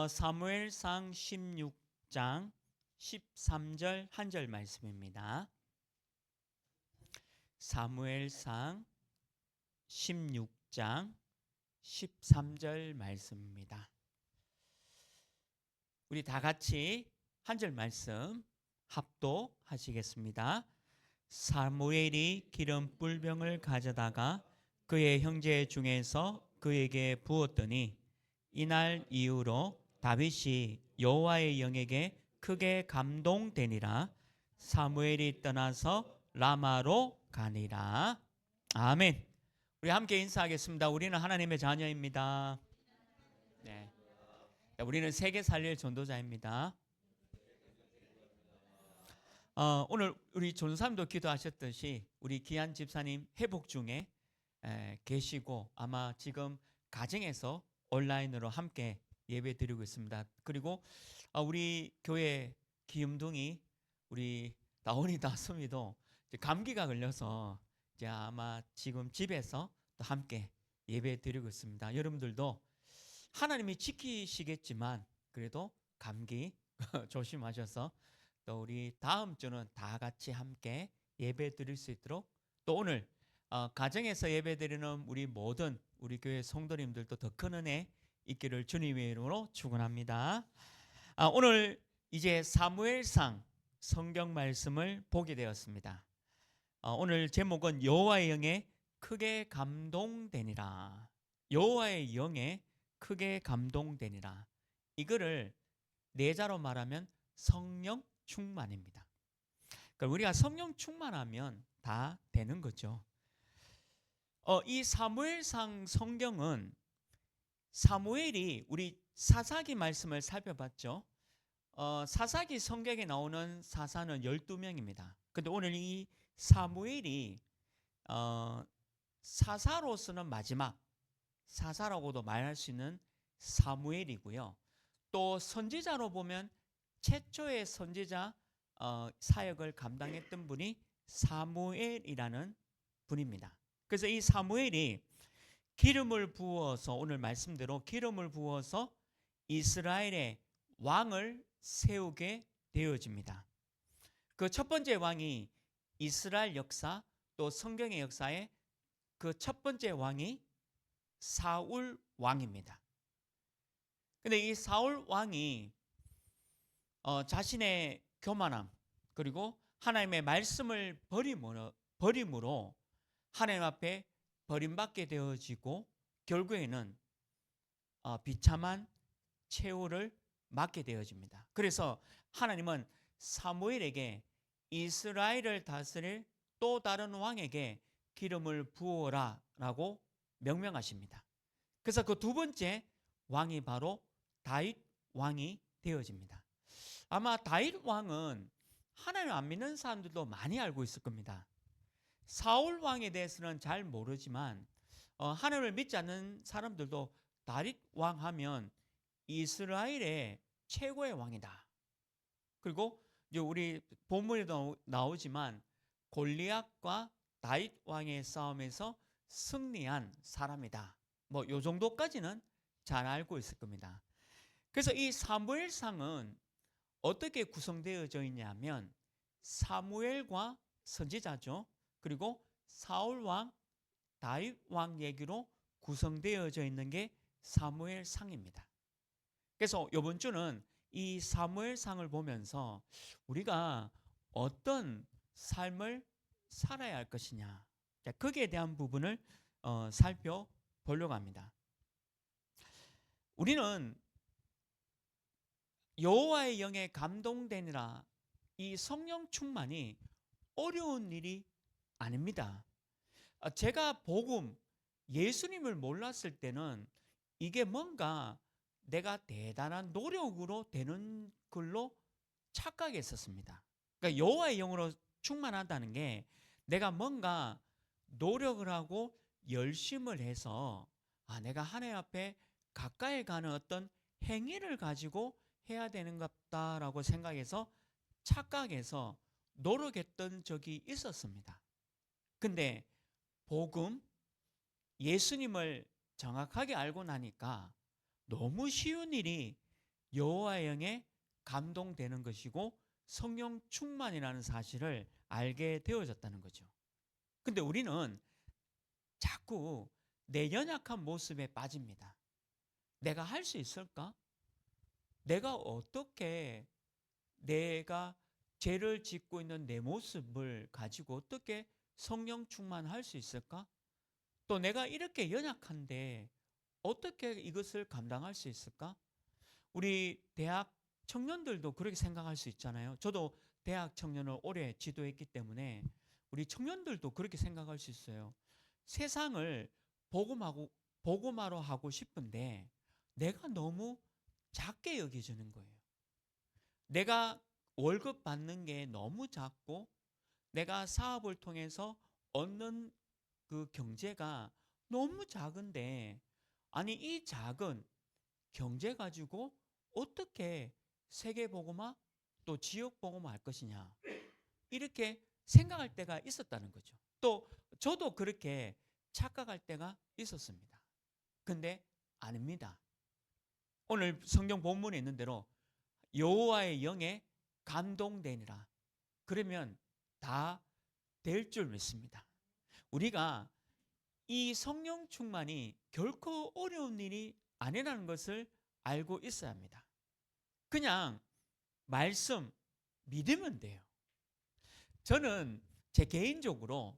사무엘상 16장 13절 한 절 말씀입니다. 사무엘상 16장 13절 말씀입니다. 우리 다 같이 한 절 말씀 합독하시겠습니다. 사무엘이 기름 뿔병을 가져다가 그의 형제 중에서 그에게 부었더니 이날 이후로 다윗이 여호와의 영에게 크게 감동되니라. 사무엘이 떠나서 라마로 가니라. 아멘. 우리 함께 인사하겠습니다. 우리는 하나님의 자녀입니다. 네. 우리는 세계 살릴 전도자입니다. 오늘 우리 전사님도 기도하셨듯이 우리 기한 집사님 회복 중에 계시고 아마 지금 가정에서 온라인으로 함께 예배 드리고 있습니다. 그리고 우리 교회 기음둥이 우리 나온이 다솜이도 감기가 걸려서 이제 아마 지금 집에서 또 함께 예배 드리고 있습니다. 여러분들도 하나님이 지키시겠지만 그래도 감기 조심하셔서 또 우리 다음 주는 다 같이 함께 예배 드릴 수 있도록 또 오늘 가정에서 예배 드리는 우리 모든 우리 교회 성도님들도 더 큰 은혜 있기를 주님의 이름으로 축원합니다. 오늘 이제 사무엘상 성경 말씀을 보게 되었습니다. 오늘 제목은 여호와의 영에 크게 감동되니라. 여호와의 영에 크게 감동되니라. 이거를 내자로 말하면 성령 충만입니다. 그러니까 우리가 성령 충만하면 다 되는 거죠. 이 사무엘상 성경은 사무엘이 우리 사사기 말씀을 살펴봤죠. 사사기 성경에 나오는 사사는 12명입니다. 근데 오늘 이 사무엘이 사사로서는 마지막 사사라고도 말할 수 있는 사무엘이고요. 또 선지자로 보면 최초의 선지자 사역을 감당했던 분이 사무엘이라는 분입니다. 그래서 이 사무엘이 기름을 부어서 오늘 말씀대로 기름을 부어서 이스라엘의 왕을 세우게 되어집니다. 그 첫 번째 왕이 이스라엘 역사 또 성경의 역사에 그 첫 번째 왕이 사울 왕입니다. 근데 이 사울 왕이 자신의 교만함 그리고 하나님의 말씀을 버림으로 하나님 앞에 버림받게 되어지고 결국에는 비참한 최후를 맞게 되어집니다. 그래서 하나님은 사무엘에게 이스라엘을 다스릴 또 다른 왕에게 기름을 부어라 라고 명령하십니다. 그래서 그 두 번째 왕이 바로 다윗 왕이 되어집니다. 아마 다윗 왕은 하나님 안 믿는 사람들도 많이 알고 있을 겁니다. 사울 왕에 대해서는 잘 모르지만 하나님을 믿지 않는 사람들도 다윗 왕 하면 이스라엘의 최고의 왕이다. 그리고 우리 본문에도 나오지만 골리앗과 다윗 왕의 싸움에서 승리한 사람이다. 뭐 요 정도까지는 잘 알고 있을 겁니다. 그래서 이 사무엘상은 어떻게 구성되어져 있냐면 사무엘과 선지자죠. 그리고 사울 왕, 다윗 왕 얘기로 구성되어져 있는 게 사무엘상입니다. 그래서 이번 주는 이 사무엘상을 보면서 우리가 어떤 삶을 살아야 할 것이냐, 거기에 대한 부분을 살펴보려고 합니다. 우리는 여호와의 영에 감동되니라 이 성령 충만이 어려운 일이 아닙니다. 제가 복음 예수님을 몰랐을 때는 이게 뭔가 내가 대단한 노력으로 되는 걸로 착각했었습니다. 그러니까 여호와의 영으로 충만하다는 게 내가 뭔가 노력을 하고 열심을 해서 내가 하나님 앞에 가까이 가는 어떤 행위를 가지고 해야 되는 것 같다라고 생각해서 착각해서 노력했던 적이 있었습니다. 근데 복음 예수님을 정확하게 알고 나니까 너무 쉬운 일이 여호와의 영에 감동되는 것이고 성령 충만이라는 사실을 알게 되어졌다는 거죠. 근데 우리는 자꾸 내 연약한 모습에 빠집니다. 내가 할 수 있을까? 내가 어떻게 내가 죄를 짓고 있는 내 모습을 가지고 어떻게 성령 충만할 수 있을까? 또 내가 이렇게 연약한데 어떻게 이것을 감당할 수 있을까? 우리 대학 청년들도 그렇게 생각할 수 있잖아요. 저도 대학 청년을 오래 지도했기 때문에 우리 청년들도 그렇게 생각할 수 있어요. 세상을 복음화로 하고 싶은데 내가 너무 작게 여겨지는 거예요. 내가 월급 받는 게 너무 작고 내가 사업을 통해서 얻는 그 경제가 너무 작은데 아니 이 작은 경제 가지고 어떻게 세계복음화 또 지역복음화 할 것이냐 이렇게 생각할 때가 있었다는 거죠. 또 저도 그렇게 착각할 때가 있었습니다. 근데 아닙니다. 오늘 성경 본문에 있는 대로 여호와의 영에 감동되니라. 그러면 다 될 줄 믿습니다. 우리가 이 성령 충만이 결코 어려운 일이 아니라는 것을 알고 있어야 합니다. 그냥 말씀 믿으면 돼요. 저는 제 개인적으로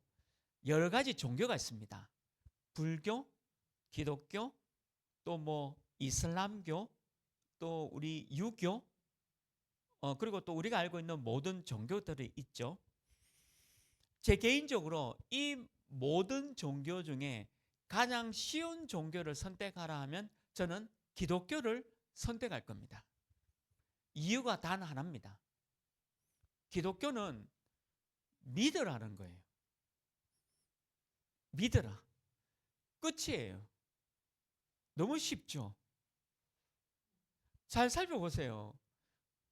여러 가지 종교가 있습니다. 불교, 기독교, 또 뭐 이슬람교, 또 우리 유교, 그리고 또 우리가 알고 있는 모든 종교들이 있죠. 제 개인적으로 이 모든 종교 중에 가장 쉬운 종교를 선택하라 하면 저는 기독교를 선택할 겁니다. 이유가 단 하나입니다. 기독교는 믿으라는 거예요. 믿으라. 끝이에요. 너무 쉽죠? 잘 살펴보세요.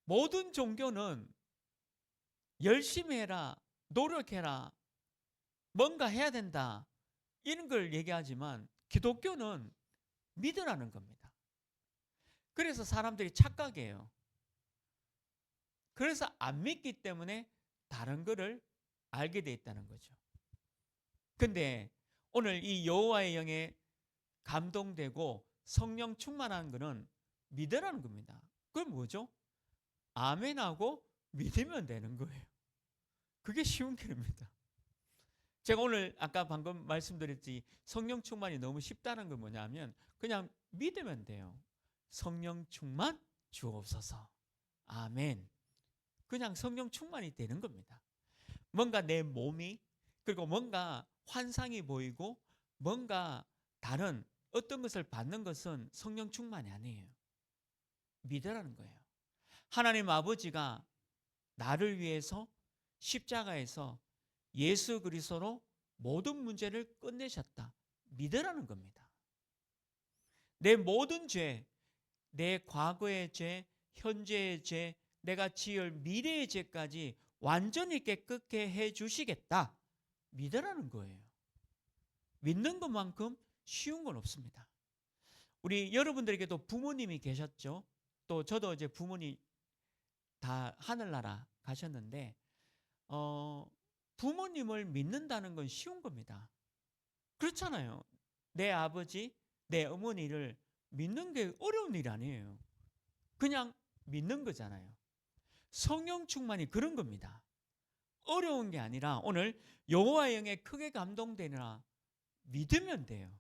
모든 종교는 열심히 해라, 노력해라, 뭔가 해야 된다 이런 걸 얘기하지만 기독교는 믿으라는 겁니다. 그래서 사람들이 착각해요. 그래서 안 믿기 때문에 다른 거를 알게 돼 있다는 거죠. 근데 오늘 이 여호와의 영에 감동되고 성령 충만한 거는 믿으라는 겁니다. 그건 뭐죠? 아멘하고 믿으면 되는 거예요. 그게 쉬운 길입니다. 제가 오늘 아까 방금 말씀드렸지 성령 충만이 너무 쉽다는 건 뭐냐면 그냥 믿으면 돼요. 성령 충만 주옵소서. 아멘. 그냥 성령 충만이 되는 겁니다. 뭔가 내 몸이 그리고 뭔가 환상이 보이고 뭔가 다른 어떤 것을 받는 것은 성령 충만이 아니에요. 믿으라는 거예요. 하나님 아버지가 나를 위해서 십자가에서 예수 그리스도로 모든 문제를 끝내셨다. 믿으라는 겁니다. 내 모든 죄, 내 과거의 죄, 현재의 죄, 내가 지을 미래의 죄까지 완전히 깨끗게 해 주시겠다. 믿으라는 거예요. 믿는 것만큼 쉬운 건 없습니다. 우리 여러분들에게도 부모님이 계셨죠? 또 저도 이제 부모님 다 하늘나라 가셨는데 부모님을 믿는다는 건 쉬운 겁니다. 그렇잖아요. 내 아버지, 내 어머니를 믿는 게 어려운 일이 아니에요. 그냥 믿는 거잖아요. 성령 충만이 그런 겁니다. 어려운 게 아니라 오늘 여호와의 영에 크게 감동되느라 믿으면 돼요.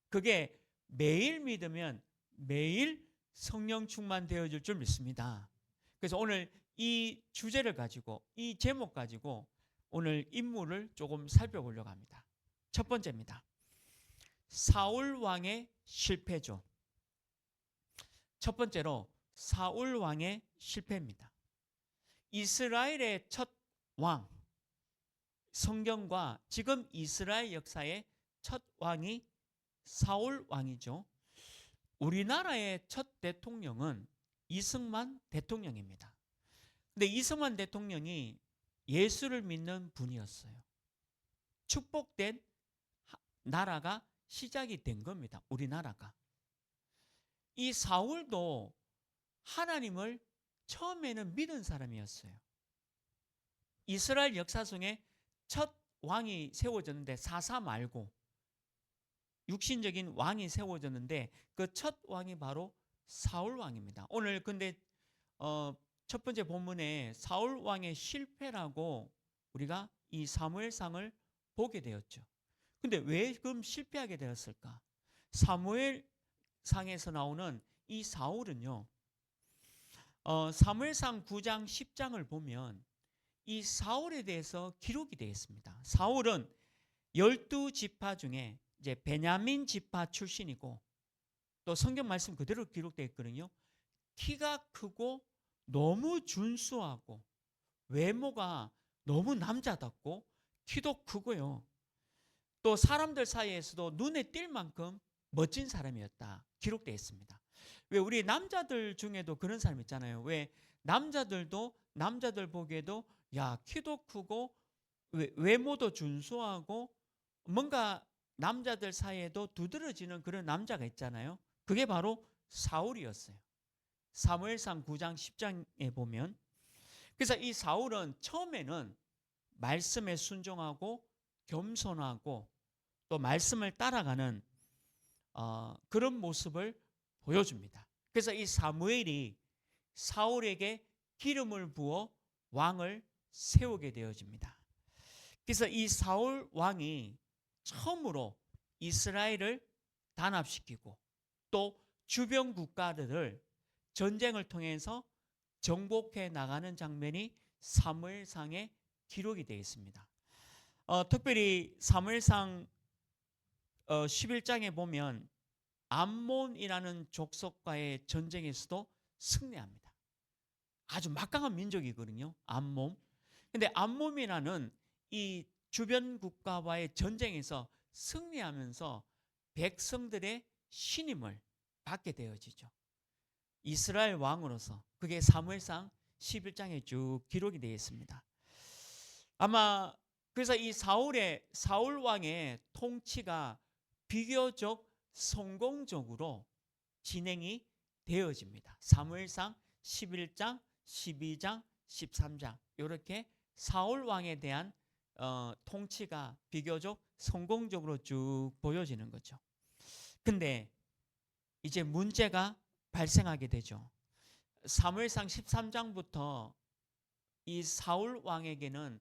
그게 매일 믿으면 매일 성령 충만되어질 줄 믿습니다. 그래서 오늘 이 주제를 가지고 이 제목 가지고 오늘 인물을 조금 살펴보려고 합니다. 첫 번째입니다. 사울 왕의 실패죠. 첫 번째로 사울 왕의 실패입니다. 이스라엘의 첫 왕, 성경과 지금 이스라엘 역사의 첫 왕이 사울 왕이죠. 우리나라의 첫 대통령은 이승만 대통령입니다. 근데 이승만 대통령이 예수를 믿는 분이었어요. 축복된 나라가 시작이 된 겁니다. 우리나라가. 이 사울도 하나님을 처음에는 믿은 사람이었어요. 이스라엘 역사 속에 첫 왕이 세워졌는데 사사 말고 육신적인 왕이 세워졌는데 그 첫 왕이 바로 사울 왕입니다. 오늘 근데 첫 번째 본문에 사울 왕의 실패라고 우리가 이 사무엘상을 보게 되었죠. 근데 왜 그럼 실패하게 되었을까? 사무엘상에서 나오는 이 사울은요. 사무엘상 9장 10장을 보면 이 사울에 대해서 기록이 되어 있습니다. 사울은 12지파 중에 이제 베냐민 지파 출신이고 또 성경 말씀 그대로 기록되어 있거든요. 키가 크고 너무 준수하고 외모가 너무 남자답고 키도 크고요. 또 사람들 사이에서도 눈에 띌 만큼 멋진 사람이었다 기록되어 있습니다. 왜 우리 남자들 중에도 그런 사람 있잖아요. 왜 남자들도 남자들 보기에도 야 키도 크고 외모도 준수하고 뭔가 남자들 사이에도 두드러지는 그런 남자가 있잖아요. 그게 바로 사울이었어요. 사무엘상 9장 10장에 보면 그래서 이 사울은 처음에는 말씀에 순종하고 겸손하고 또 말씀을 따라가는 그런 모습을 보여줍니다. 그래서 이 사무엘이 사울에게 기름을 부어 왕을 세우게 되어집니다. 그래서 이 사울 왕이 처음으로 이스라엘을 단합시키고 또 주변 국가들을 전쟁을 통해서 정복해 나가는 장면이 사무엘상에 기록이 되어 있습니다. 특별히 사무엘상 11장에 보면 암몬이라는 족속과의 전쟁에서도 승리합니다. 아주 막강한 민족이거든요. 암몬. 근데 암몬이라는 이 주변 국가와의 전쟁에서 승리하면서 백성들의 신임을 받게 되어지죠. 이스라엘 왕으로서 그게 사무엘상 11장에 쭉 기록이 되어 있습니다. 아마 그래서 이 사울 왕의 통치가 비교적 성공적으로 진행이 되어집니다. 사무엘상 11장, 12장, 13장 이렇게 사울 왕에 대한 통치가 비교적 성공적으로 쭉 보여지는 거죠. 근데 이제 문제가 발생하게 되죠. 사무엘상 13장부터 이 사울 왕에게는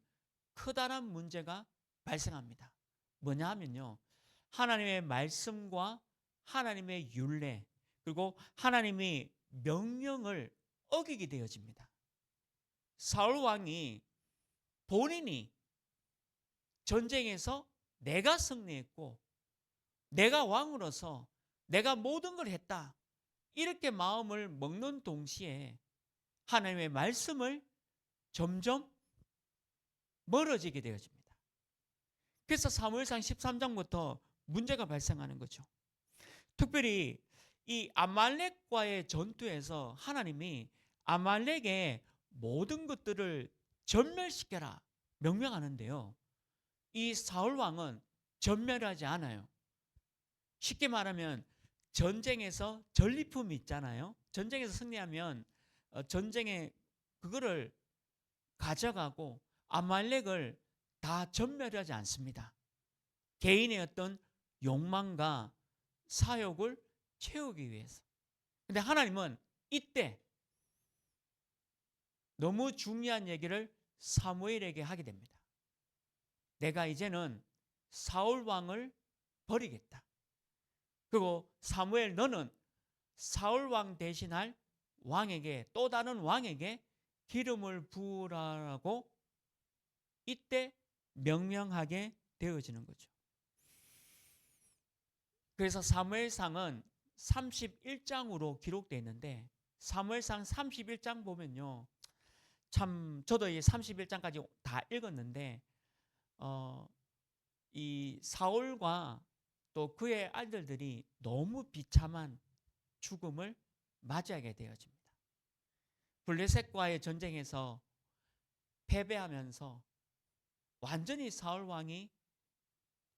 커다란 문제가 발생합니다. 뭐냐 하면요. 하나님의 말씀과 하나님의 율례 그리고 하나님의 명령을 어기게 되어집니다. 사울 왕이 본인이 전쟁에서 내가 승리했고 내가 왕으로서 내가 모든 걸 했다. 이렇게 마음을 먹는 동시에 하나님의 말씀을 점점 멀어지게 되어집니다. 그래서 사무엘상 13장부터 문제가 발생하는 거죠. 특별히 이 아말렉과의 전투에서 하나님이 아말렉의 모든 것들을 전멸시켜라 명령하는데요. 이 사울 왕은 전멸하지 않아요. 쉽게 말하면 전쟁에서 전리품이 있잖아요. 전쟁에서 승리하면 전쟁에 그거를 가져가고 아말렉을 다 전멸하지 않습니다. 개인의 어떤 욕망과 사욕을 채우기 위해서. 근데 하나님은 이때 너무 중요한 얘기를 사무엘에게 하게 됩니다. 내가 이제는 사울 왕을 버리겠다. 그리고 사무엘 너는 사울 왕 대신할 왕에게 또 다른 왕에게 기름을 부으라고 이때 명령하게 되어지는 거죠. 그래서 사무엘상은 31장으로 기록되어 있는데 사무엘상 31장 보면요. 참 저도 이 31장까지 다 읽었는데 이 사울과 또 그의 아들들이 너무 비참한 죽음을 맞이하게 되어집니다. 블레셋과의 전쟁에서 패배하면서 완전히 사울 왕이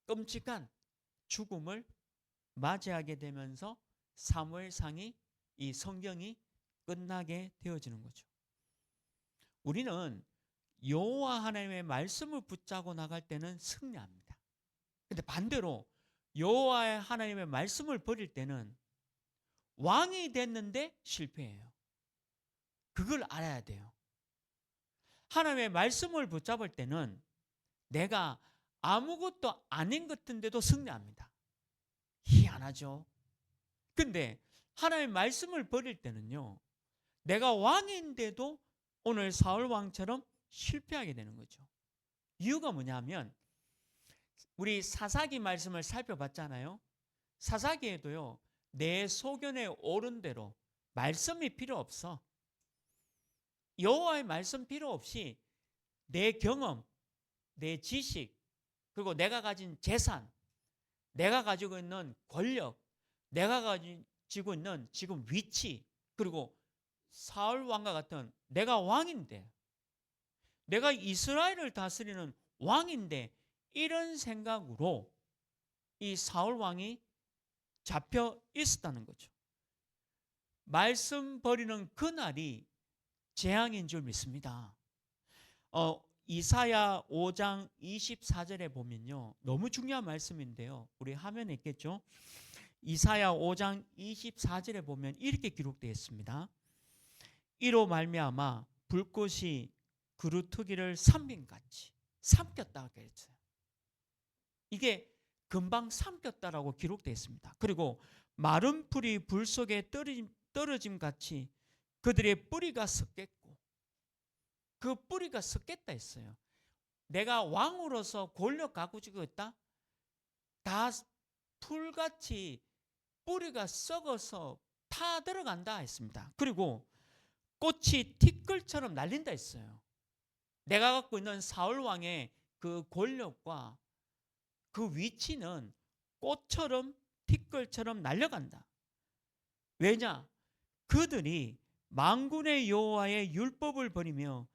끔찍한 죽음을 맞이하게 되면서 사무엘상이 이 성경이 끝나게 되어지는 거죠. 우리는 여호와 하나님의 말씀을 붙잡고 나갈 때는 승리합니다. 근데 반대로 여호와 하나님의 말씀을 버릴 때는 왕이 됐는데 실패해요. 그걸 알아야 돼요. 하나님의 말씀을 붙잡을 때는 내가 아무것도 아닌 것 같은데도 승리합니다. 희한하죠. 근데 하나님의 말씀을 버릴 때는요, 내가 왕인데도 오늘 사울 왕처럼 실패하게 되는 거죠. 이유가 뭐냐면 우리 사사기 말씀을 살펴봤잖아요. 사사기에도요, 내 소견에 옳은 대로 말씀이 필요 없어. 여호와의 말씀 필요 없이 내 경험, 내 지식, 그리고 내가 가진 재산, 내가 가지고 있는 권력, 내가 가지고 있는 지금 위치, 그리고 사울 왕과 같은 내가 왕인데, 내가 이스라엘을 다스리는 왕인데, 이런 생각으로 이 사울 왕이 잡혀 있었다는 거죠. 말씀 버리는 그날이 재앙인 줄 믿습니다. 이사야 5장 24절에 보면요, 너무 중요한 말씀인데요, 우리 화면에 있겠죠. 이사야 5장 24절에 보면 이렇게 기록되어 있습니다. 이로 말미암아 불꽃이 그루터기를 삼김같이 삼켰다 그랬어요. 이게 금방 삼켰다라고 기록되어 있습니다. 그리고 마른 풀이 불 속에 떨어짐 같이 그들의 뿌리가 썩겠고, 그 뿌리가 썩겠다 했어요. 내가 왕으로서 권력 가지고 있다? 다 풀같이 뿌리가 썩어서 타 들어간다 했습니다. 그리고 꽃이 티끌처럼 날린다 했어요. 내가 갖고 있는 사울 왕의 그 권력과 그 위치는 꽃처럼 티끌처럼 날려간다. 왜냐? 그들이 만군의 여호와의 율법을 버리며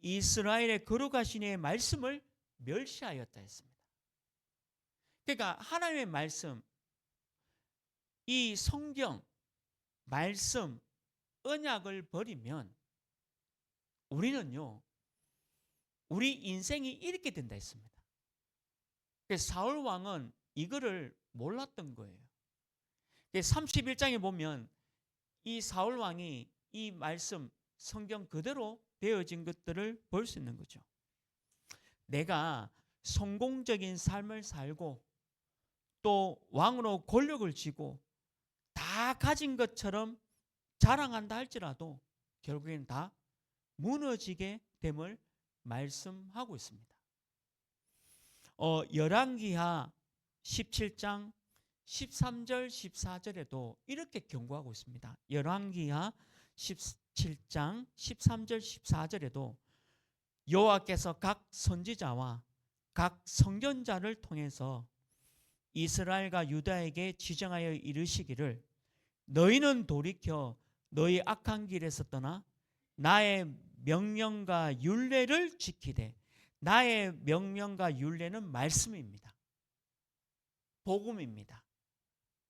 이스라엘의 거룩하신 이의 말씀을 멸시하였다 했습니다. 그러니까 하나님의 말씀, 이 성경, 말씀, 언약을 버리면 우리는요, 우리 인생이 이렇게 된다 했습니다. 그래서 사울 왕은 이거를 몰랐던 거예요. 31장에 보면 이 사울 왕이 이 말씀, 성경 그대로 되어진 것들을 볼 수 있는 거죠. 내가 성공적인 삶을 살고 또 왕으로 권력을 쥐고 다 가진 것처럼 자랑한다 할지라도 결국엔 다 무너지게 됨을 말씀하고 있습니다. 열왕기하 17장 13절 14절에도 이렇게 경고하고 있습니다. 열왕기하 17장 13절 14절에도 여호와께서 각 선지자와 각 선견자를 통해서 이스라엘과 유다에게 지정하여 이르시기를 너희는 돌이켜 너희 악한 길에서 떠나 나의 명령과 율례를 지키되, 나의 명령과 율례는 말씀입니다. 복음입니다.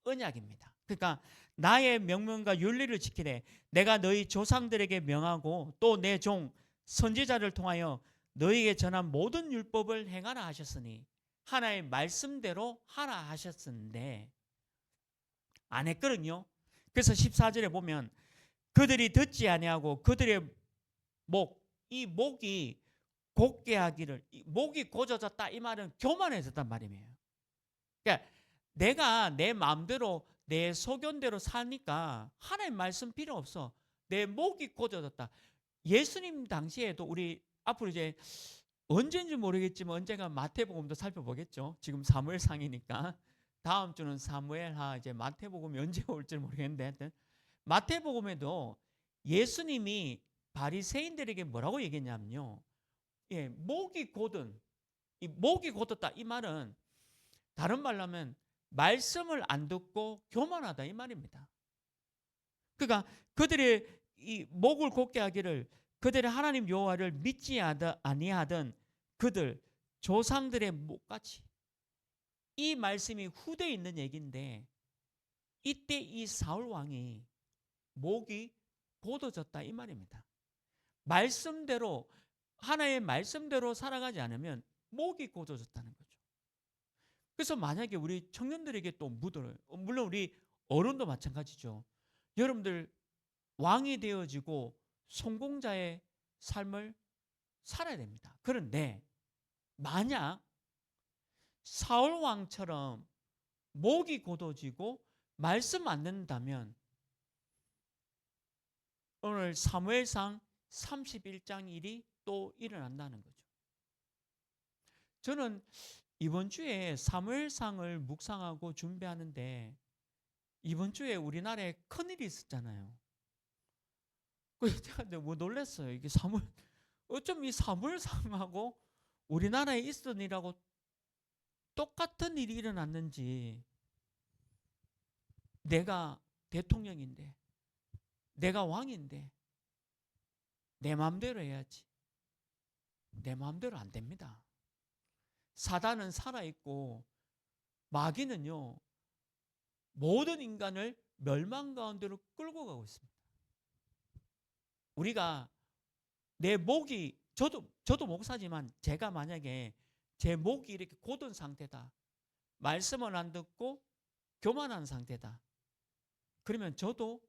언약입니다. 그러니까 나의 명령과 율례를 지키되 내가 너희 조상들에게 명하고 또 내 종 선지자를 통하여 너희에게 전한 모든 율법을 행하라 하셨으니, 하나의 말씀대로 하라 하셨는데 안 했거든요. 그래서 14절에 보면 그들이 듣지 아니하고 그들의 이 목이 곧게 하기를, 목이 고져졌다 이 말은 교만해졌단 말이에요. 그러니까 내가 내 마음대로 내 소견대로 사니까 하나님 말씀 필요 없어. 내 목이 고져졌다. 예수님 당시에도 우리 앞으로 이제 언제인지 모르겠지만 언젠가 마태복음도 살펴보겠죠. 지금 사무엘상이니까 다음 주는 사무엘하, 이제 마태복음이 언제 올지 모르겠는데 하여튼 마태복음에도 예수님이 바리새인들에게 뭐라고 얘기했냐면요, 목이 곧은, 이 목이 곧었다 이 말은 다른 말로 하면 말씀을 안 듣고 교만하다 이 말입니다. 그러니까 그들의 이 목을 곧게 하기를, 그들의 하나님 여호와를 믿지 아니하던 그들 조상들의 목같이, 이 말씀이 후대에 있는 얘기인데 이때 이 사울 왕이 목이 곧어졌다 이 말입니다. 말씀대로, 하나의 말씀대로 살아가지 않으면 목이 곧어졌다는 거죠. 그래서 만약에 우리 청년들에게 또 묻어요. 물론 우리 어른도 마찬가지죠. 여러분들 왕이 되어지고 성공자의 삶을 살아야 됩니다. 그런데 만약 사울 왕처럼 목이 곧어지고 말씀 안 듣는다면 오늘 사무엘상 31장 일이 또 일어난다는 거죠. 저는 이번 주에 사무엘상을 묵상하고 준비하는데 이번 주에 우리나라에 큰일이 있었잖아요. 그래서 제가 뭐 놀랐어요. 이게 어쩜 이 사무엘상하고 우리나라에 있었던 일하고 똑같은 일이 일어났는지. 내가 대통령인데, 내가 왕인데 내 마음대로 해야지. 내 마음대로 안 됩니다. 사단은 살아있고 마귀는요, 모든 인간을 멸망 가운데로 끌고 가고 있습니다. 우리가 내 목이, 저도 목사지만 제가 만약에 제 목이 이렇게 곧은 상태다, 말씀을 안 듣고 교만한 상태다, 그러면 저도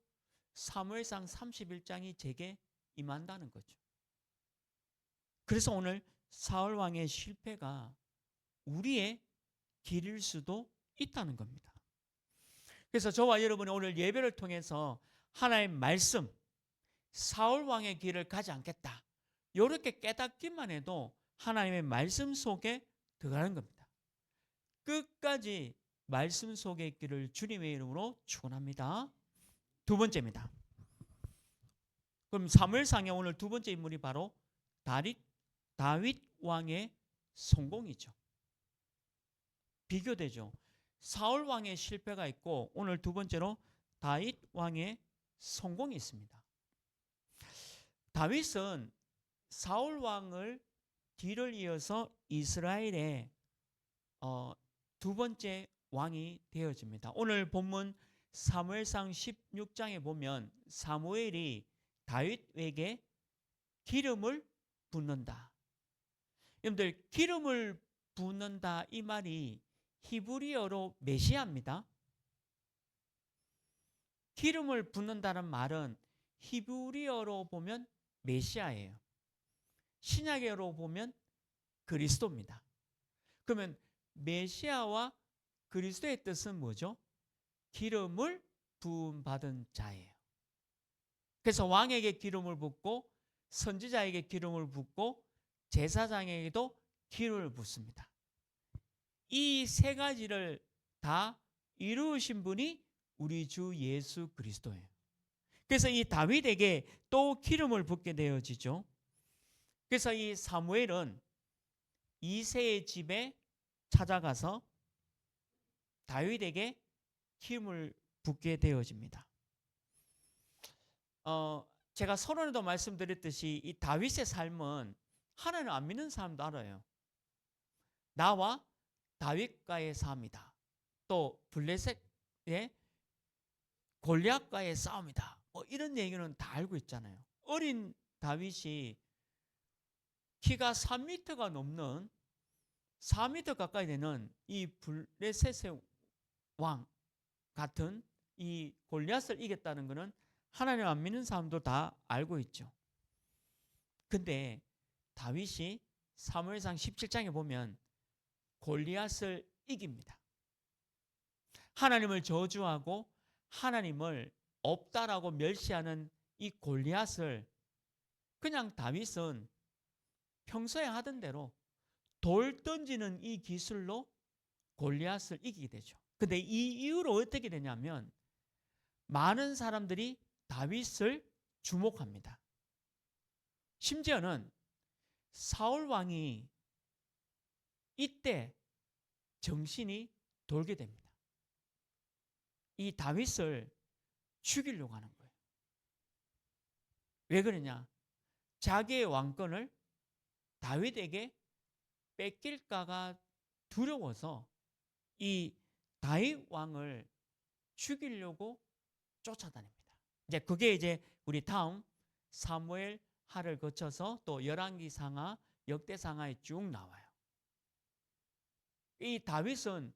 사무엘상 31장이 제게 임한다는 거죠. 그래서 오늘 사울 왕의 실패가 우리의 길일 수도 있다는 겁니다. 그래서 저와 여러분이 오늘 예배를 통해서 하나의 말씀, 사울 왕의 길을 가지 않겠다, 이렇게 깨닫기만 해도 하나님의 말씀 속에 들어가는 겁니다. 끝까지 말씀 속의 길을 주님의 이름으로 축원합니다. 두 번째입니다. 그럼 사무엘상의 오늘 두 번째 인물이 바로 다윗 왕의 성공이죠. 비교되죠. 사울 왕의 실패가 있고 오늘 두 번째로 다윗 왕의 성공이 있습니다. 다윗은 사울 왕을 뒤를 이어서 이스라엘의 두 번째 왕이 되어집니다. 오늘 본문 사무엘상 16장에 보면 사무엘이 다윗에게 기름을 붓는다. 여러분들, 기름을 붓는다 이 말이 히브리어로 메시아입니다. 기름을 붓는다는 말은 히브리어로 보면 메시아예요. 신약어로 보면 그리스도입니다. 그러면 메시아와 그리스도의 뜻은 뭐죠? 기름을 부음받은 자예요. 그래서 왕에게 기름을 붓고 선지자에게 기름을 붓고 제사장에게도 기름을 붓습니다. 이 세 가지를 다 이루신 분이 우리 주 예수 그리스도예요. 그래서 이 다윗에게 또 기름을 붓게 되어지죠. 그래서 이 사무엘은 이새의 집에 찾아가서 다윗에게 기름을 붓게 되어집니다. 제가 서론에도 말씀드렸듯이 이 다윗의 삶은 하나님 안 믿는 사람도 알아요. 나와 다윗과의 싸움이다. 또 블레셋의 골리앗과의 싸움이다. 뭐 이런 얘기는 다 알고 있잖아요. 어린 다윗이 키가 3m가 넘는 4m 가까이 되는 이 블레셋의 왕 같은 이 골리앗을 이겼다는 것은 하나님 안 믿는 사람도 다 알고 있죠. 근데 다윗이 사무엘상 17장에 보면 골리앗을 이깁니다. 하나님을 저주하고 하나님을 없다라고 멸시하는 이 골리앗을 그냥 다윗은 평소에 하던 대로 돌 던지는 이 기술로 골리앗을 이기게 되죠. 근데 이 이후로 어떻게 되냐면 많은 사람들이 다윗을 주목합니다. 심지어는 사울 왕이 이때 정신이 돌게 됩니다. 이 다윗을 죽이려고 하는 거예요. 왜 그러냐? 자기의 왕권을 다윗에게 뺏길까가 두려워서 이 다윗 왕을 죽이려고 쫓아다닙니다. 그게 이제 우리 다음 사무엘 하를 거쳐서 또 열왕기상하, 역대상하에 쭉 나와요. 이 다윗은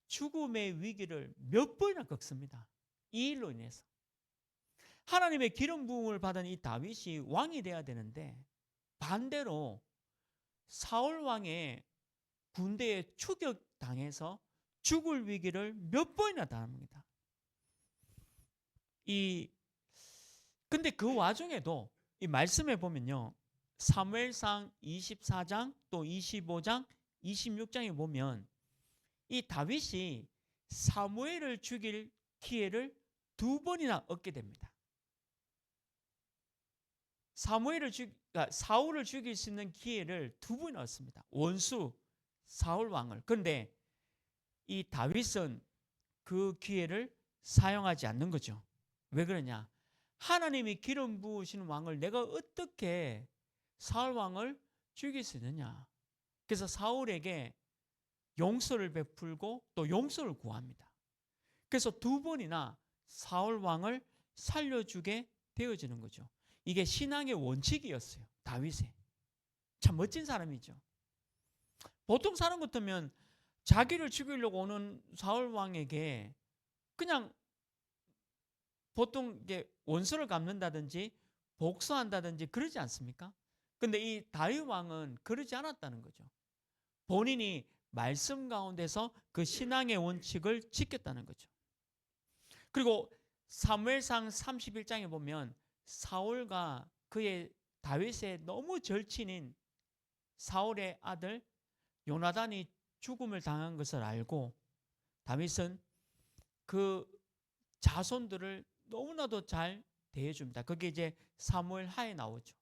죽음의 위기를 몇 번이나 겪습니다. 이 일로 인해서. 하나님의 기름 부음을 받은 이 다윗이 왕이 돼야 되는데 반대로 사울 왕의 군대에 추격당해서 죽을 위기를 몇 번이나 당합니다. 근데 그 와중에도 이 말씀에 보면요. 사무엘상 24장 또 25장 26장에 보면 이 다윗이 사무엘을 죽일 기회를 2번이나 얻게 됩니다. 사울을 죽일 수 있는 기회를 2번이나 얻습니다. 원수 사울 왕을. 그런데 이 다윗은 그 기회를 사용하지 않는 거죠. 왜 그러냐? 하나님이 기름 부으신 왕을 내가 어떻게 사울 왕을 죽일 수 있느냐? 그래서 사울에게 용서를 베풀고 또 용서를 구합니다. 그래서 2번이나 사울 왕을 살려주게 되어지는 거죠. 이게 신앙의 원칙이었어요. 다윗의. 참 멋진 사람이죠. 보통 사람 같으면 자기를 죽이려고 오는 사울 왕에게 그냥 보통 이게 원수를 갚는다든지 복수한다든지 그러지 않습니까? 근데 이 다윗 왕은 그러지 않았다는 거죠. 본인이 말씀 가운데서 그 신앙의 원칙을 지켰다는 거죠. 그리고 사무엘상 31장에 보면 사울과 그의 다윗의 너무 절친인 사울의 아들 요나단이 죽음을 당한 것을 알고 다윗은 그 자손들을 너무나도 잘 대해줍니다. 그게 이제 사무엘 하에 나오죠.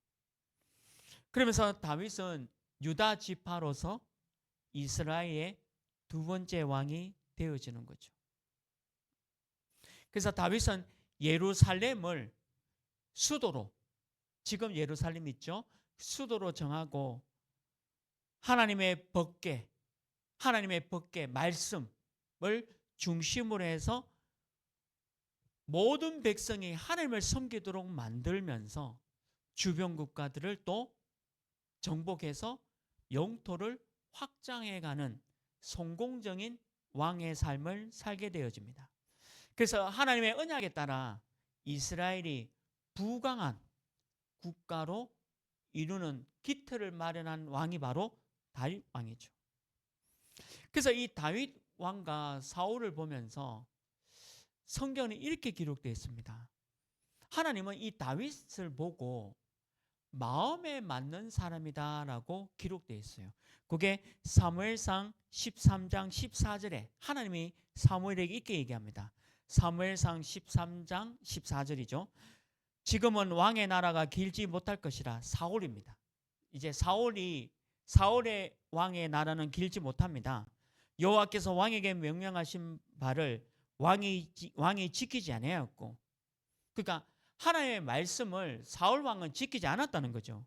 그러면서 다윗은 유다 지파로서 이스라엘의 2번째 왕이 되어지는 거죠. 그래서 다윗은 예루살렘을 수도로, 지금 예루살렘 있죠? 수도로 정하고 하나님의 법궤 말씀을 중심으로 해서 모든 백성이 하나님을 섬기도록 만들면서 주변 국가들을 또 정복해서 영토를 확장해가는 성공적인 왕의 삶을 살게 되어집니다. 그래서 하나님의 언약에 따라 이스라엘이 부강한 국가로 이루는 기틀을 마련한 왕이 바로 다윗 왕이죠. 그래서 이 다윗 왕과 사울을 보면서 성경에 이렇게 기록되어 있습니다. 하나님은 이 다윗을 보고 마음에 맞는 사람이다라고 기록되어 있어요. 그게 사무엘상 13장 14절에 하나님이 사무엘에게 이렇게 얘기합니다. 사무엘상 13장 14절이죠. 지금은 왕의 나라가 길지 못할 것이라. 사울입니다. 이제 사울의 왕의 나라는 길지 못합니다. 여호와께서 왕에게 명령하신 바를 왕이 지키지 아니하였고, 그러니까 하나님의 말씀을 사울 왕은 지키지 않았다는 거죠.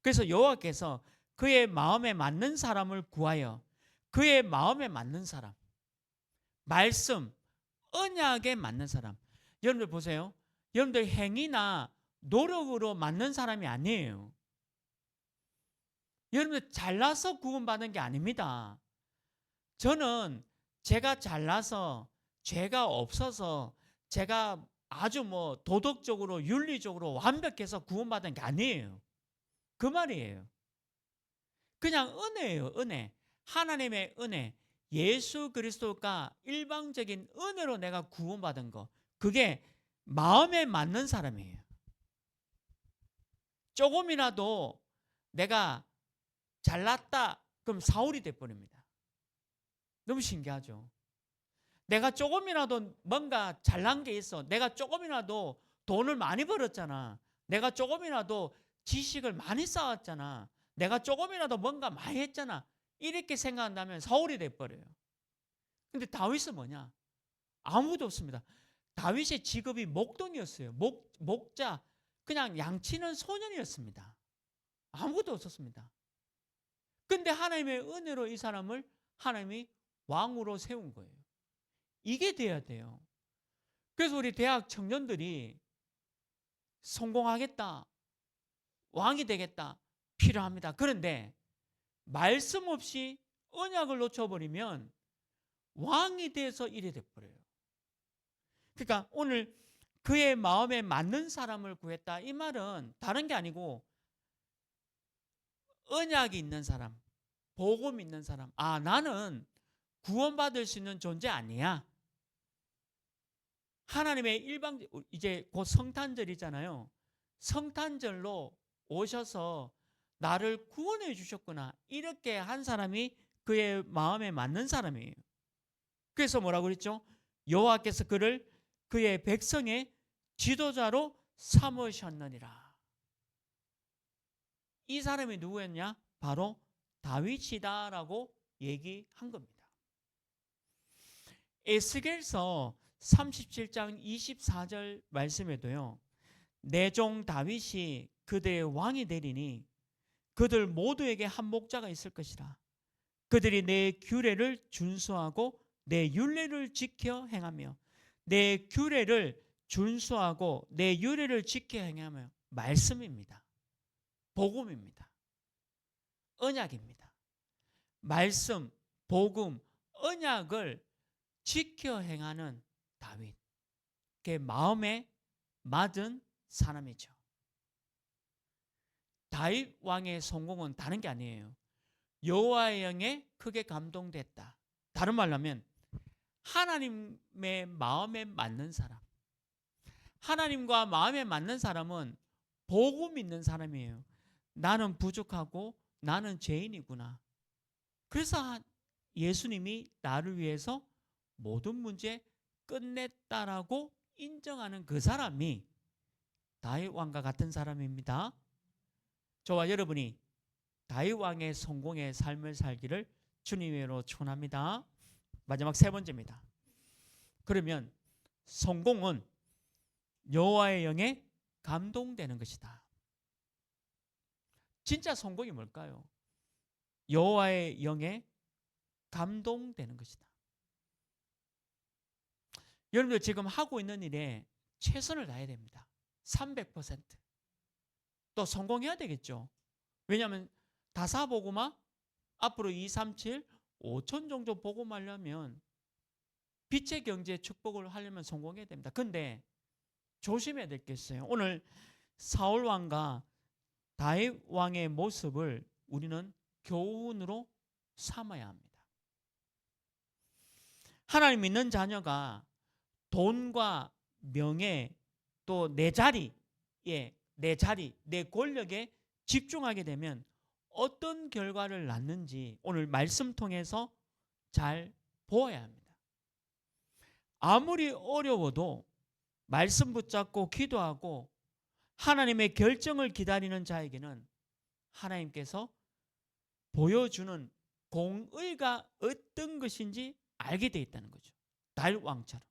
그래서 여호와께서 그의 마음에 맞는 사람을 구하여 그의 마음에 맞는 사람, 말씀, 언약에 맞는 사람. 여러분들 보세요. 여러분들 행위나 노력으로 맞는 사람이 아니에요. 여러분들 잘나서 구원받은 게 아닙니다. 저는 제가 잘나서 죄가 없어서 제가 아주 도덕적으로 윤리적으로 완벽해서 구원받은 게 아니에요. 그 말이에요. 그냥 은혜예요. 은혜. 하나님의 은혜. 예수 그리스도가 일방적인 은혜로 내가 구원받은 거. 그게 마음에 맞는 사람이에요. 조금이라도 내가 잘났다 그럼 사울이 돼버립니다. 너무 신기하죠. 내가 조금이라도 뭔가 잘난 게 있어. 내가 조금이라도 돈을 많이 벌었잖아. 내가 조금이라도 지식을 많이 쌓았잖아. 내가 조금이라도 뭔가 많이 했잖아. 이렇게 생각한다면 사울이 돼버려요. 근데 다윗은 뭐냐? 아무도 없습니다. 다윗의 직업이 목동이었어요. 목자. 그냥 양치는 소년이었습니다. 아무것도 없었습니다. 근데 하나님의 은혜로 이 사람을 하나님이 왕으로 세운 거예요. 이게 돼야 돼요. 그래서 우리 대학 청년들이 성공하겠다, 왕이 되겠다, 필요합니다. 그런데 말씀 없이 언약을 놓쳐버리면 왕이 돼서 이래 돼버려요. 그러니까 오늘 그의 마음에 맞는 사람을 구했다, 이 말은 다른 게 아니고 언약이 있는 사람, 복음 있는 사람, 아, 나는 구원받을 수 있는 존재 아니야. 하나님의 이제 곧 성탄절이잖아요. 성탄절로 오셔서 나를 구원해 주셨구나, 이렇게 한 사람이 그의 마음에 맞는 사람이에요. 그래서 뭐라고 그랬죠? 여호와께서 그를 그의 백성의 지도자로 삼으셨느니라. 이 사람이 누구였냐? 바로 다윗이다라고 얘기한 겁니다. 에스겔서 37장 24절 말씀에도요, 내 종 다윗이 그들의 왕이 되리니 그들 모두에게 한 목자가 있을 것이라. 그들이 내 규례를 준수하고 내 율례를 지켜 행하며, 내 규례를 준수하고 내 율례를 지켜 행하며, 말씀입니다. 복음입니다. 언약입니다. 말씀, 복음, 언약을 지켜 행하는 다윗, 그 마음에 맞은 사람이죠. 다윗 왕의 성공은 다른 게 아니에요. 여호와의 영에 크게 감동됐다. 다른 말로 하면 하나님의 마음에 맞는 사람, 하나님과 마음에 맞는 사람은 복음 있는 사람이에요. 나는 부족하고 나는 죄인이구나. 그래서 예수님이 나를 위해서 모든 문제 끝냈다라고 인정하는 그 사람이 다윗 왕과 같은 사람입니다. 저와 여러분이 다윗 왕의 성공의 삶을 살기를 주님으로 축원합니다. 마지막 세 번째입니다. 그러면 성공은 여호와의 영에 감동되는 것이다. 진짜 성공이 뭘까요? 여호와의 영에 감동되는 것이다. 여러분들 지금 하고 있는 일에 최선을 다해야 됩니다. 300%. 또 성공해야 되겠죠. 왜냐하면 다사복음화 앞으로 2, 3, 7, 5천 정도 복음하려면, 빛의 경제 축복을 하려면 성공해야 됩니다. 근데 조심해야 될 게 있어요. 오늘 사울 왕과 다윗 왕의 모습을 우리는 교훈으로 삼아야 합니다. 하나님 믿는 자녀가 돈과 명예, 또 내 자리에, 내 권력에 집중하게 되면 어떤 결과를 낳는지 오늘 말씀 통해서 잘 보아야 합니다. 아무리 어려워도 말씀 붙잡고 기도하고 하나님의 결정을 기다리는 자에게는 하나님께서 보여주는 공의가 어떤 것인지 알게 되어 있다는 거죠. 다윗 왕처럼.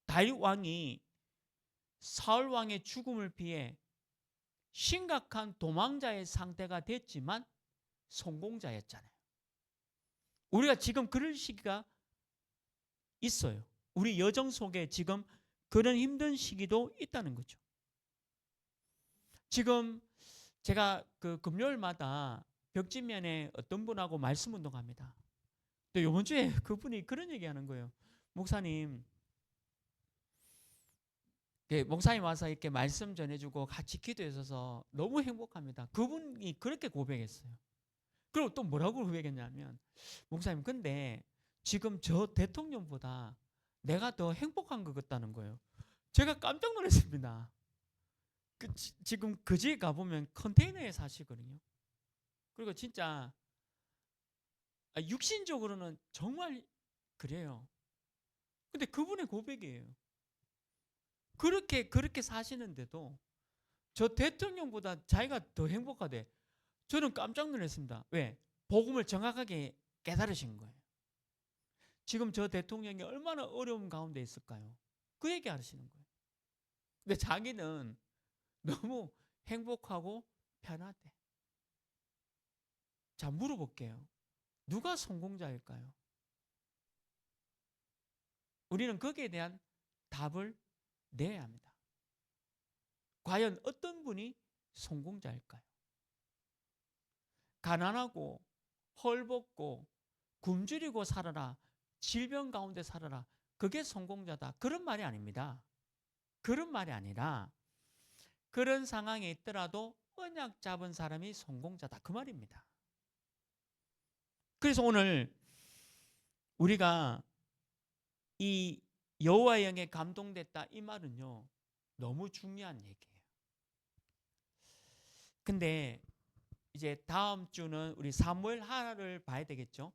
다윗 왕이 사울 왕의 죽음을 피해 심각한 도망자의 상태가 됐지만 성공자였잖아요. 우리가 지금 그럴 시기가 있어요. 우리 여정 속에 지금 그런 힘든 시기도 있다는 거죠. 지금 제가 그 금요일마다 벽지면에 어떤 분하고 말씀 운동합니다. 또 이번 주에 그분이 그런 얘기하는 거예요. 목사님 와서 이렇게 말씀 전해주고 같이 기도해서 너무 행복합니다. 그분이 그렇게 고백했어요. 그리고 또 뭐라고 고백했냐면, 목사님 근데 지금 저 대통령보다 내가 더 행복한 것 같다는 거예요. 제가 깜짝 놀랐습니다. 지금 그 집에 가보면 컨테이너에 사시거든요. 그리고 진짜 육신적으로는 정말 그래요. 근데 그분의 고백이에요. 그렇게 사시는데도 저 대통령보다 자기가 더 행복하대. 저는 깜짝 놀랐습니다. 왜? 복음을 정확하게 깨달으신 거예요. 지금 저 대통령이 얼마나 어려운 가운데 있을까요? 그 얘기 하시는 거예요. 근데 자기는 너무 행복하고 편하대. 자, 물어볼게요. 누가 성공자일까요? 우리는 거기에 대한 답을 내야 합니다. 과연 어떤 분이 성공자일까요? 가난하고 헐벗고 굶주리고 살아라, 질병 가운데 살아라, 그게 성공자다, 그런 말이 아닙니다. 그런 말이 아니라 그런 상황에 있더라도 언약 잡은 사람이 성공자다, 그 말입니다. 그래서 오늘 우리가 이 여호와의 영에 감동됐다, 이 말은요 너무 중요한 얘기예요. 근데 이제 다음 주는 우리 사무엘 하를 봐야 되겠죠.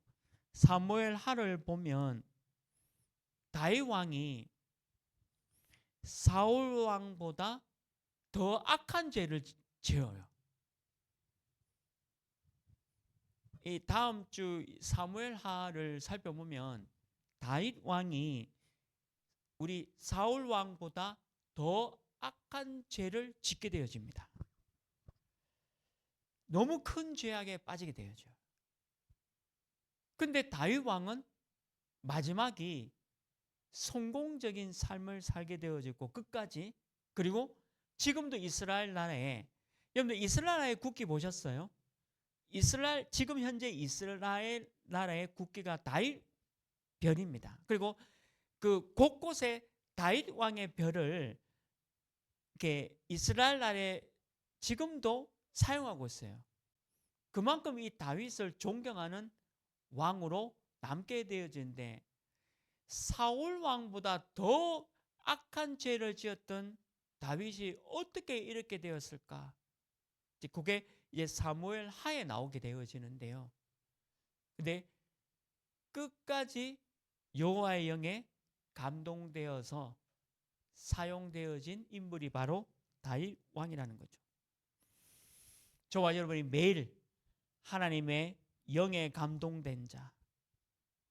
사무엘 하를 보면 다윗 왕이 사울 왕보다 더 악한 죄를 지어요. 이 다음 주 사무엘 하를 살펴보면 다윗 왕이 우리 사울 왕보다 더 악한 죄를 짓게 되어집니다. 너무 큰 죄악에 빠지게 되어져요. 근데 다윗 왕은 마지막이 성공적인 삶을 살게 되어지고 끝까지, 그리고 지금도 이스라엘 나라에, 여러분들 이스라엘 나라의 국기 보셨어요? 지금 현재 이스라엘 나라의 국기가 다윗 별입니다. 그리고 그 곳곳에 다윗 왕의 별을 이렇게 이스라엘 나라에 지금도 사용하고 있어요. 그만큼 이 다윗을 존경하는 왕으로 남게 되어지는데, 사울 왕보다 더 악한 죄를 지었던 다윗이 어떻게 이렇게 되었을까? 그게 이제 사무엘 하에 나오게 되어지는데요. 근데 끝까지 여호와의 영에 감동되어서 사용되어진 인물이 바로 다윗 왕이라는 거죠. 저와 여러분이 매일 하나님의 영에 감동된 자,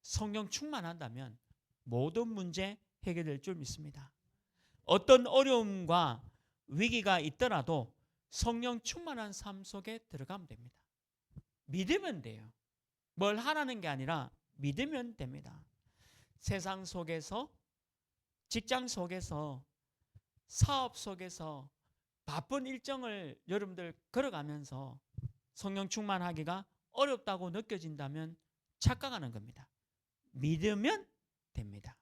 성령 충만한다면 모든 문제 해결될 줄 믿습니다. 어떤 어려움과 위기가 있더라도 성령 충만한 삶 속에 들어가면 됩니다. 믿으면 돼요. 뭘 하라는 게 아니라 믿으면 됩니다. 세상 속에서, 직장 속에서, 사업 속에서 바쁜 일정을 여러분들 걸어가면서 성령 충만하기가 어렵다고 느껴진다면 착각하는 겁니다. 믿으면 됩니다.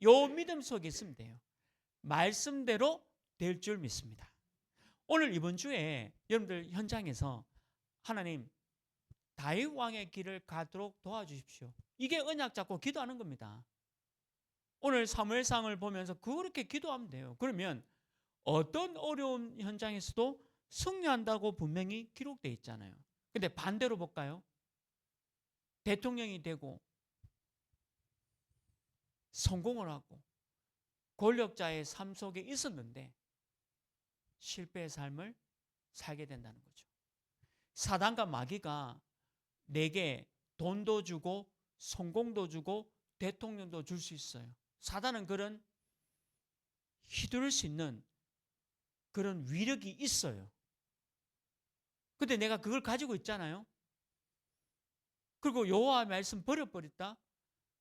요 믿음 속에 있으면 돼요. 말씀대로 될 줄 믿습니다. 오늘 이번 주에 여러분들 현장에서 하나님 다윗 왕의 길을 가도록 도와주십시오, 이게 언약 잡고 기도하는 겁니다. 오늘 사무엘상을 보면서 그렇게 기도하면 돼요. 그러면 어떤 어려운 현장에서도 승리한다고 분명히 기록되어 있잖아요. 근데 반대로 볼까요? 대통령이 되고 성공을 하고 권력자의 삶 속에 있었는데 실패의 삶을 살게 된다는 거죠. 사단과 마귀가 내게 돈도 주고 성공도 주고 대통령도 줄 수 있어요. 사단은 그런 휘두를 수 있는 그런 위력이 있어요. 근데 내가 그걸 가지고 있잖아요. 그리고 여호와 말씀 버려버렸다?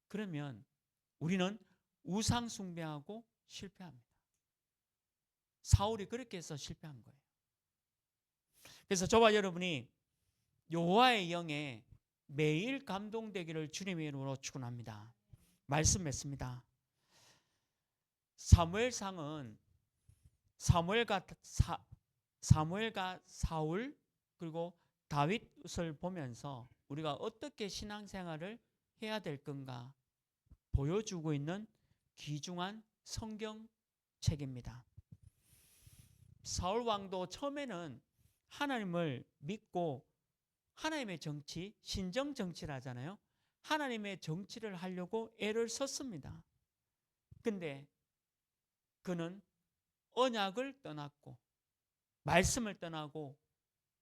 그러면 우리는 우상 숭배하고 실패합니다. 사울이 그렇게 해서 실패한 거예요. 그래서 저와 여러분이 여호와의 영에 매일 감동되기를 주님의 이름으로 축원합니다. 말씀 맺습니다. 사무엘상은 사무엘과 사울 그리고 다윗을 보면서 우리가 어떻게 신앙생활을 해야 될 건가 보여주고 있는 귀중한 성경책입니다. 사울 왕도 처음에는 하나님을 믿고 하나님의 정치, 신정 정치를 하잖아요. 하나님의 정치를 하려고 애를 썼습니다. 근데 그는 언약을 떠났고 말씀을 떠나고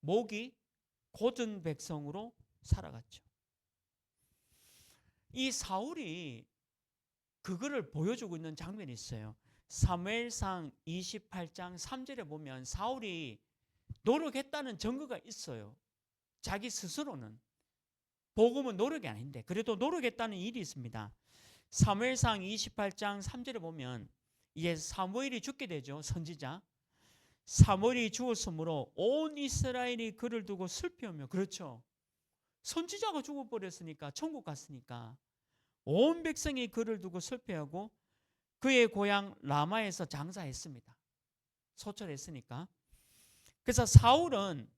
목이 곧은 백성으로 살아갔죠. 이 사울이 그거를 보여주고 있는 장면이 있어요. 사무엘상 28장 3절에 보면 사울이 노력했다는 증거가 있어요. 자기 스스로는. 복음은 노력이 아닌데 그래도 노력했다는 일이 있습니다. 사무엘상 28장 3절에 보면 이제 사무엘이 죽게 되죠. 선지자. 사무엘이 죽었으므로 온 이스라엘이 그를 두고 슬피하며, 그렇죠. 선지자가 죽어버렸으니까, 천국 갔으니까 온 백성이 그를 두고 슬퍼하고 그의 고향 라마에서 장사했습니다. 소철했으니까. 그래서 사울은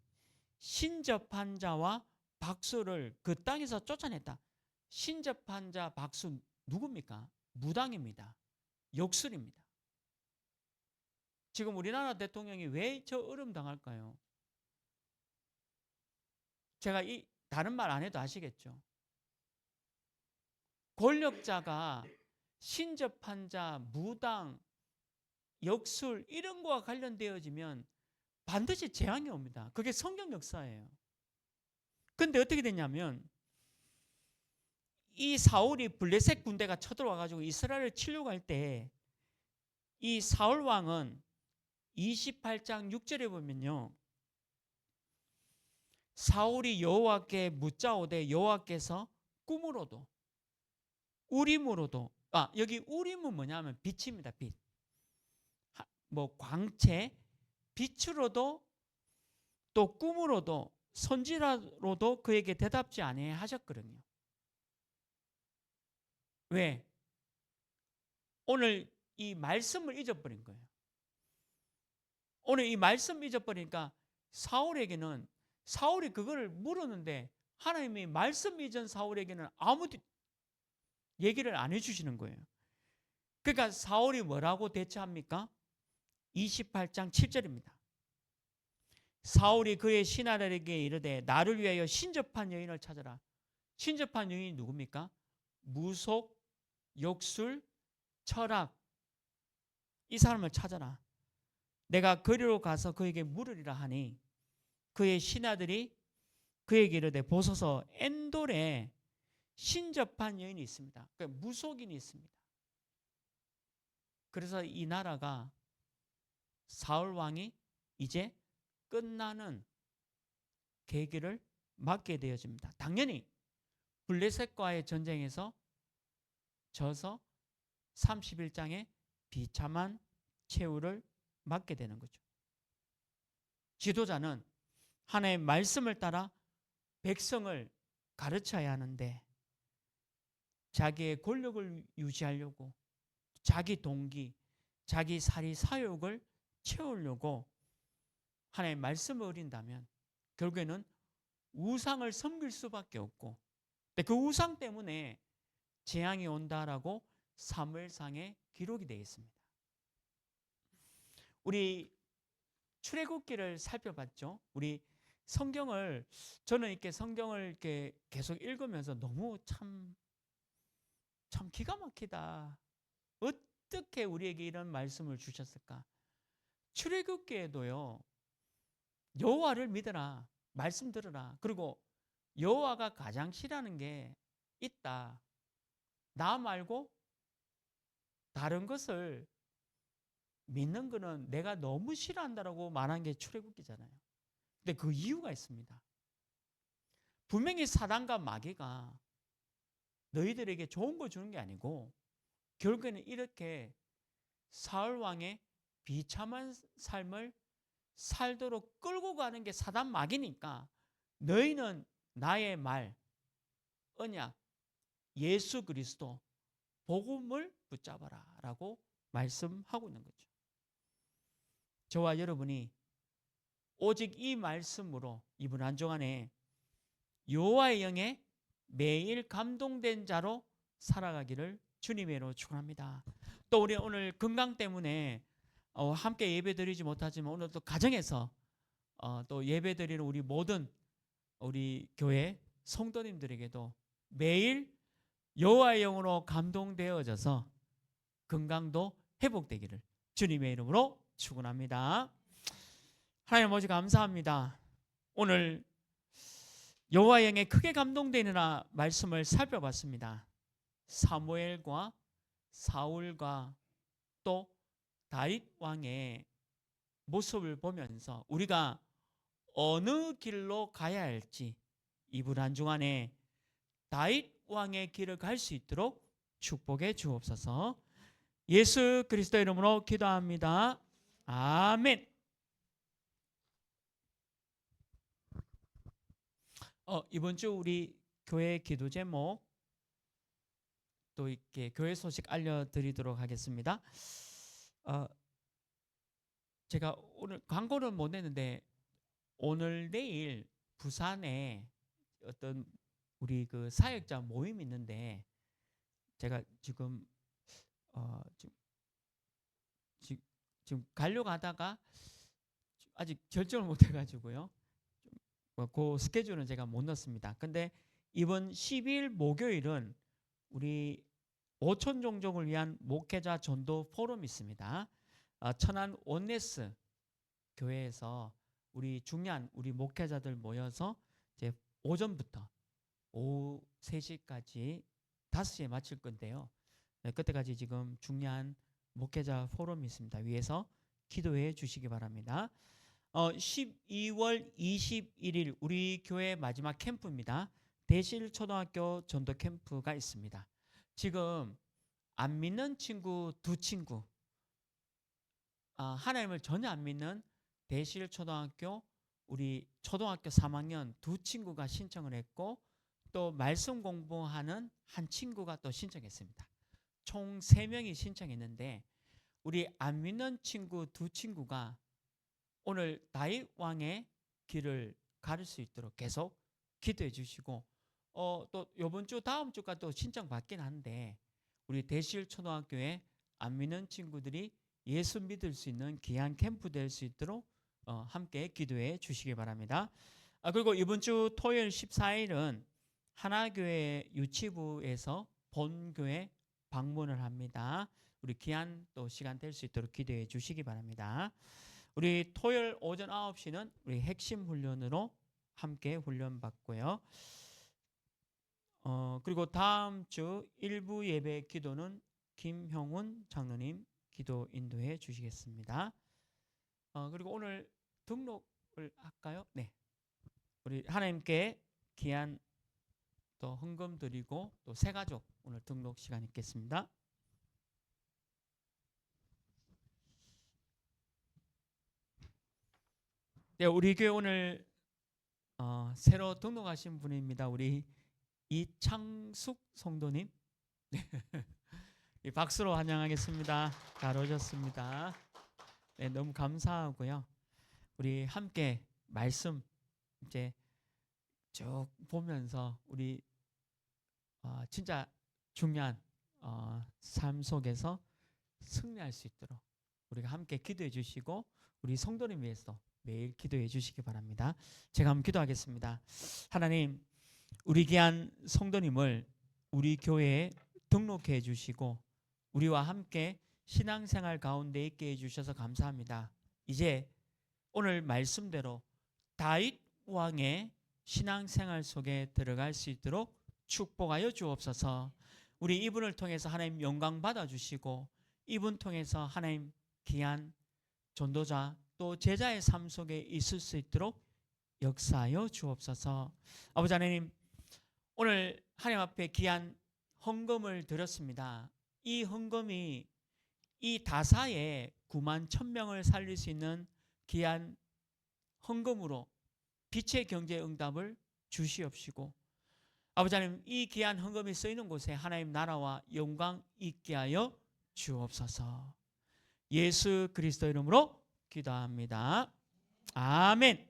신접한 자와 박수를 그 땅에서 쫓아냈다. 신접한 자 박수 누굽니까? 무당입니다. 역술입니다. 지금 우리나라 대통령이 왜 저 어려움 당할까요? 제가 다른 말 안 해도 아시겠죠? 권력자가 신접한 자, 무당, 역술 이런 거와 관련되어지면 반드시 재앙이 옵니다. 그게 성경 역사예요. 근데 어떻게 됐냐면 이 사울이 블레셋 군대가 쳐들어와 가지고 이스라엘을 치려고 할 때 이 사울 왕은 28장 6절에 보면요. 사울이 여호와께 묻자오되 여호와께서 꿈으로도 우림으로도, 여기 우림은 뭐냐면 빛입니다. 빛. 뭐 광채, 빛으로도 또 꿈으로도 선지라로도 그에게 대답지 아니하셨거든요. 왜? 오늘 이 말씀을 잊어버린 거예요. 오늘 이 말씀 잊어버리니까 사울에게는, 사울이 그거를 물었는데 하나님이 말씀 잊은 사울에게는 아무 얘기를 안 해주시는 거예요. 그러니까 사울이 뭐라고 대처합니까? 28장 7절입니다. 사울이 그의 신하들에게 이르되 나를 위하여 신접한 여인을 찾아라. 신접한 여인이 누굽니까? 무속, 역술, 철학, 이 사람을 찾아라. 내가 거리로 가서 그에게 물으리라 하니 그의 신하들이 그에게 이르되 보소서 엔돌에 신접한 여인이 있습니다. 그러니까 무속인이 있습니다. 그래서 이 나라가 사울 왕이 이제 끝나는 계기를 맞게 되어집니다. 당연히 블레셋과의 전쟁에서 져서 31장에 비참한 최후를 맞게 되는 거죠. 지도자는 하나님의 말씀을 따라 백성을 가르쳐야 하는데 자기의 권력을 유지하려고 자기 동기, 자기 사리 사욕을 채우려고 하나님의 말씀을 어긴다면 결국에는 우상을 섬길 수밖에 없고, 근데 그 우상 때문에 재앙이 온다라고 사무엘상에 기록이 되어 있습니다. 우리 출애굽기를 살펴봤죠. 우리 성경을, 저는 이렇게 성경을 이렇게 계속 읽으면서 너무 참 기가 막히다. 어떻게 우리에게 이런 말씀을 주셨을까? 출애굽기에도요, 여호와를 믿어라, 말씀 들으라. 그리고 여호와가 가장 싫어하는 게 있다. 나 말고 다른 것을 믿는 거는 내가 너무 싫어한다라고 말한 게 출애굽기잖아요. 근데 그 이유가 있습니다. 분명히 사단과 마귀가 너희들에게 좋은 거 주는 게 아니고 결국에는 이렇게 사울 왕의 비참한 삶을 살도록 끌고 가는 게 사단 마귀니까 너희는 나의 말, 언약, 예수 그리스도, 복음을 붙잡아라 라고 말씀하고 있는 거죠. 저와 여러분이 오직 이 말씀으로 이번 한 주간에 여호와의 영에 매일 감동된 자로 살아가기를 주님의 이름으로 축원합니다. 또 우리 오늘 건강 때문에 함께 예배드리지 못하지만 오늘 또 가정에서 또 예배드리는 우리 모든 우리 교회 성도님들에게도 매일 여호와의 영으로 감동되어져서 건강도 회복되기를 주님의 이름으로 축원합니다. 하나님 아버지 감사합니다. 오늘 여호와의 영에 크게 감동되느라 말씀을 살펴봤습니다. 사무엘과 사울과 또 다윗 왕의 모습을 보면서 우리가 어느 길로 가야 할지 이번 한 주간에 다윗 왕의 길을 갈 수 있도록 축복해 주옵소서. 예수 그리스도 이름으로 기도합니다. 아멘. 이번 주 우리 교회 기도 제목 또 이렇게 교회 소식 알려드리도록 하겠습니다. 제가 오늘 광고는 못 냈는데 오늘 내일 부산에 어떤 우리 그 사역자 모임이 있는데 제가 지금 지금 가려고 하다가 아직 결정을 못 해가지고요. 그 스케줄은 제가 못 넣었습니다. 근데 이번 12일 목요일은 우리 오촌 종족을 위한 목회자 전도 포럼이 있습니다. 천안 원네스 교회에서 우리 중요한 우리 목회자들 모여서 이제 오전부터 오후 3시까지 5시에 마칠 건데요. 그때까지 지금 중요한 목회자 포럼이 있습니다. 위에서 기도해 주시기 바랍니다. 12월 21일 우리 교회 마지막 캠프입니다. 대실초등학교 전도 캠프가 있습니다. 지금 안 믿는 친구 2친구, 하나님을 전혀 안 믿는 대실초등학교 우리 초등학교 3학년 2친구가 신청을 했고 또 말씀 공부하는 한 친구가 또 신청했습니다. 총 3명이 신청했는데 우리 안 믿는 친구 2친구가 오늘 다윗 왕의 길을 가를 수 있도록 계속 기도해 주시고 또 이번 주 다음 주가 또 신청 받긴 한데 우리 대실초등학교에 안 믿는 친구들이 예수 믿을 수 있는 귀한 캠프 될 수 있도록 함께 기도해 주시기 바랍니다. 그리고 이번 주 토요일 14일은 하나교회 유치부에서 본교회 방문을 합니다. 우리 귀한 또 시간 될 수 있도록 기도해 주시기 바랍니다. 우리 토요일 오전 9시는 우리 핵심 훈련으로 함께 훈련 받고요. 그리고 다음 주 일부 예배 기도는 김형훈 장로님 기도 인도해 주시겠습니다. 그리고 오늘 등록을 할까요? 네. 우리 하나님께 귀한 또 헌금 드리고 또 새 가족 오늘 등록 시간 있겠습니다. 네, 우리 교회 오늘 새로 등록하신 분입니다. 우리 이창숙 성도님. 박수로 환영하겠습니다. 잘 오셨습니다. 네, 너무 감사하고요. 우리 함께 말씀 이제 쭉 보면서 우리 진짜 중요한 삶 속에서 승리할 수 있도록 우리가 함께 기도해 주시고 우리 성도님 위해서 매일 기도해 주시기 바랍니다. 제가 한번 기도하겠습니다. 하나님, 우리 귀한 성도님을 우리 교회에 등록해 주시고 우리와 함께 신앙생활 가운데 있게 해주셔서 감사합니다. 이제 오늘 말씀대로 다윗 왕의 신앙생활 속에 들어갈 수 있도록 축복하여 주옵소서. 우리 이분을 통해서 하나님 영광 받아주시고 이분 통해서 하나님 귀한 전도자 또 제자의 삶 속에 있을 수 있도록 역사하여 주옵소서. 아버지 하나님, 오늘 하나님 앞에 귀한 헌금을 드렸습니다. 이 헌금이 이 다사에 9만 1,000명을 살릴 수 있는 귀한 헌금으로 빛의 경제 응답을 주시옵시고 아버지 하나님, 이 귀한 헌금이 쓰이는 곳에 하나님 나라와 영광 있게 하여 주옵소서. 예수 그리스도 이름으로 기도합니다. 아멘.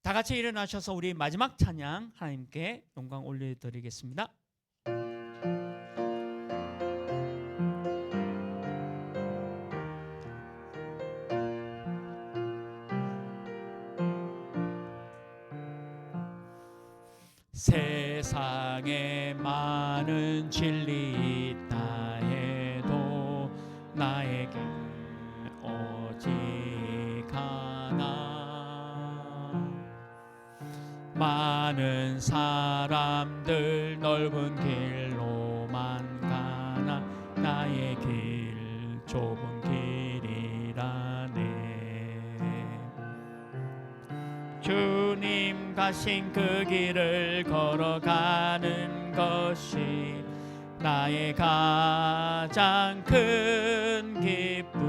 다 같이 일어나셔서 우리 마지막 찬양 하나님께 영광 올려드리겠습니다. 세상에 많은 진리 있다 해도 나에게 오직 하나. 많은 사람들 넓은 길로만 가나 나의 길 좁은 길이라네. 주님 가신 그 길을 걸어가는 것이 나의 가장 큰 기쁨.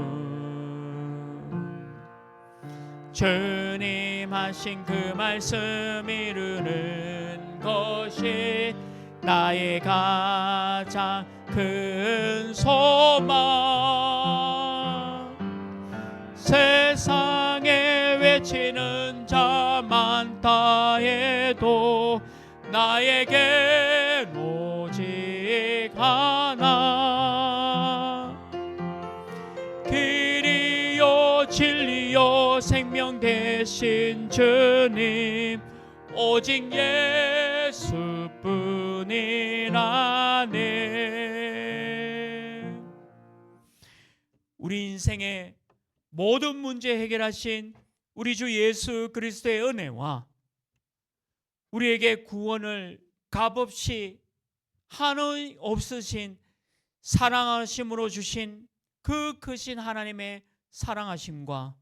주님 하신 그 말씀 이루는 것이 나의 가장 큰 소망. 세상에 외치는 자 많다 해도 나에겐 오직 하나. 길이요 진리요 생명 되신 주님 오직 예수뿐이라네. 우리 인생의 모든 문제 해결하신 우리 주 예수 그리스도의 은혜와 우리에게 구원을 값없이 한의 없으신 사랑하심으로 주신 그 크신 하나님의 사랑하심과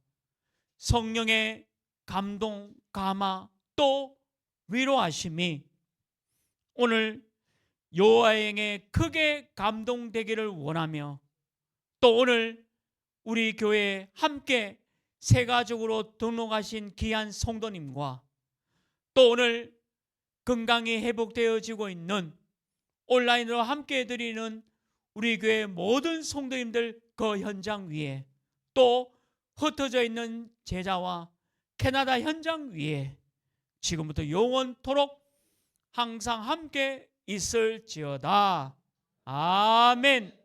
성령의 감동, 감화 또 위로하심이 오늘 여호와의 크게 감동되기를 원하며 또 오늘 우리 교회에 함께 세가족으로 등록하신 귀한 성도님과 또 오늘 건강이 회복되어지고 있는 온라인으로 함께 드리는 우리 교회 모든 성도님들 그 현장 위에 또 흩어져 있는 제자와 캐나다 현장 위에 지금부터 영원토록 항상 함께 있을지어다. 아멘.